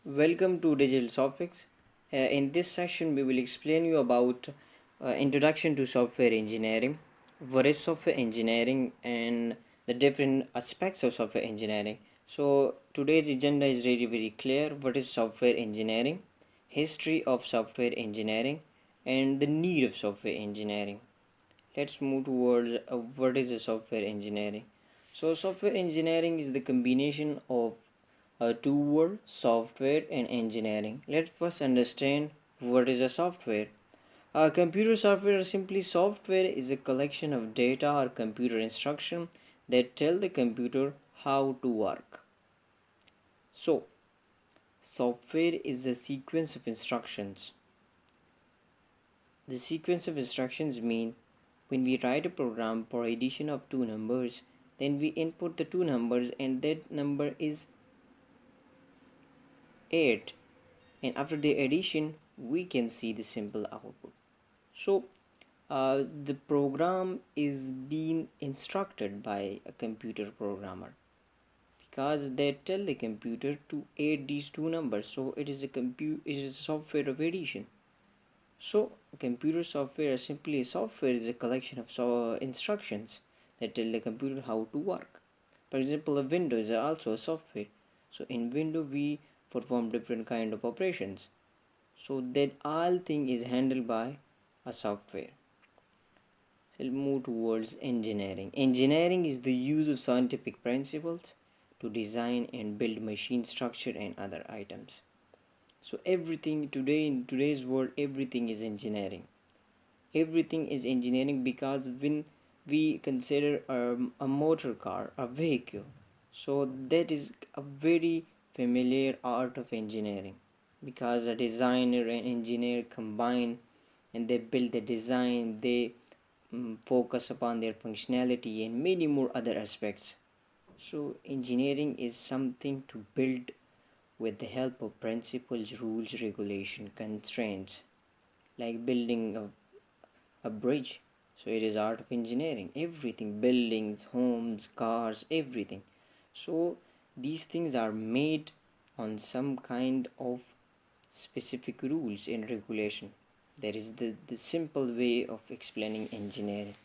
Welcome to Digital Softfix. In this session, we will explain you about introduction to software engineering, what is software engineering, and the different aspects of software engineering. So today's agenda is really very clear. What is software engineering, history of software engineering, and the need of software engineering. Let's move towards what is a software engineering. So software engineering is the combination of two words, software and engineering. Let's first understand what is a software. Computer software, or simply software, is a collection of data or computer instruction that tell the computer how to work. So software is a sequence of instructions. The sequence of instructions mean when we write a program for addition of two numbers, then we input the two numbers and that number is 8, and after the addition we can see the simple output. So the program is being instructed by a computer programmer because they tell the computer to add these two numbers, so it is a software of addition. So computer software, simply software, is a collection of instructions that tell the computer how to work. For example, a window is also a software. So in window we perform different kind of operations, so that all thing is handled by a software. So we'll move towards engineering. Engineering is the use of scientific principles to design and build machine structure and other items. So everything today, in today's world, everything is engineering. Everything is engineering because when we consider a motor car, a vehicle, so that is a very familiar art of engineering, because a designer and engineer combine and they build the design, they focus upon their functionality and many more other aspects. So engineering is something to build with the help of principles, rules, regulation, constraints, like building a bridge. So it is art of engineering. Everything, buildings, homes, cars, everything. So these things are made on some kind of specific rules and regulation. That is the simple way of explaining engineering.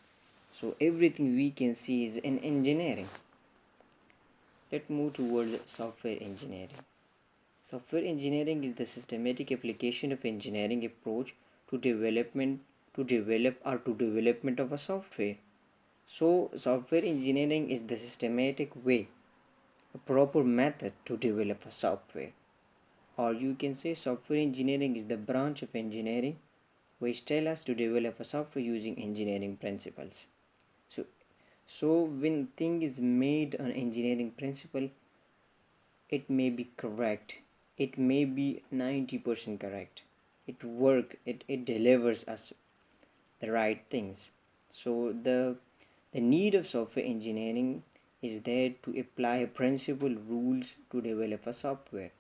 So everything we can see is in engineering. Let's move towards software engineering. Software engineering is the systematic application of engineering approach to development of a software. So software engineering is the systematic way, a proper method to develop a software. Or you can say software engineering is the branch of engineering which tell us to develop a software using engineering principles. So when thing is made on engineering principle, it may be correct, it may be 90% correct, it delivers us the right things. So the need of software engineering is there to apply principle rules to develop a software.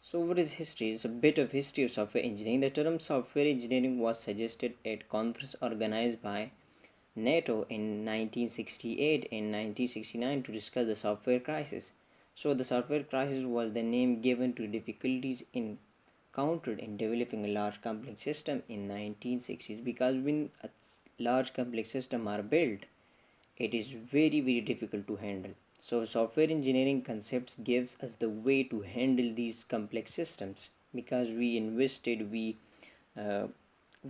So what is history? It's a bit of history of software engineering. The term software engineering was suggested at conference organized by NATO in 1968 and 1969 to discuss the software crisis. So the software crisis was the name given to difficulties encountered in developing a large complex system in 1960s, because when a large complex system are built, it is very difficult to handle. So software engineering concepts gives us the way to handle these complex systems, because we uh,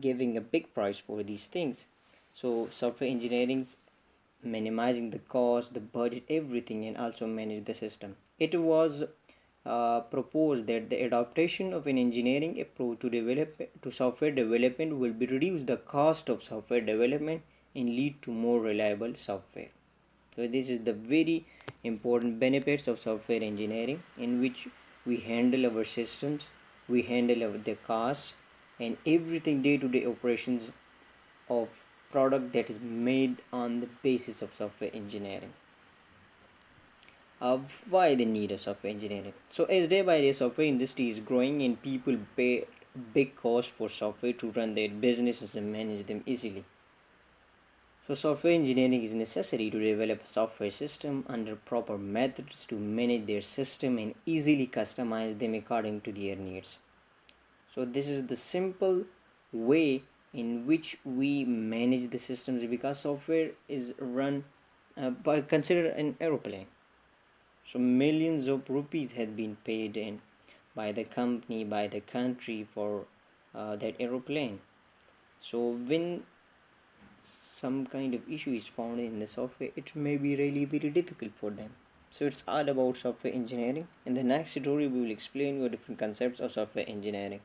giving a big price for these things. So software engineering minimizing the cost, the budget, everything, and also manage the system. It was proposed that the adaptation of an engineering approach to software development will be reduce the cost of software development and lead to more reliable software. So this is the very important benefits of software engineering, in which we handle our systems, we handle the costs and everything day-to-day operations of product that is made on the basis of software engineering. Why the need of software engineering? So as day by day software industry is growing and people pay big cost for software to run their businesses and manage them easily. So software engineering is necessary to develop a software system under proper methods to manage their system and easily customize them according to their needs. So this is the simple way in which we manage the systems, because software is run by, consider an aeroplane. So millions of rupees had been paid in by the company, by the country for that aeroplane. So when some kind of issue is found in the software, it may be really very difficult for them. So it's all about software engineering. In the next tutorial, we will explain you different concepts of software engineering.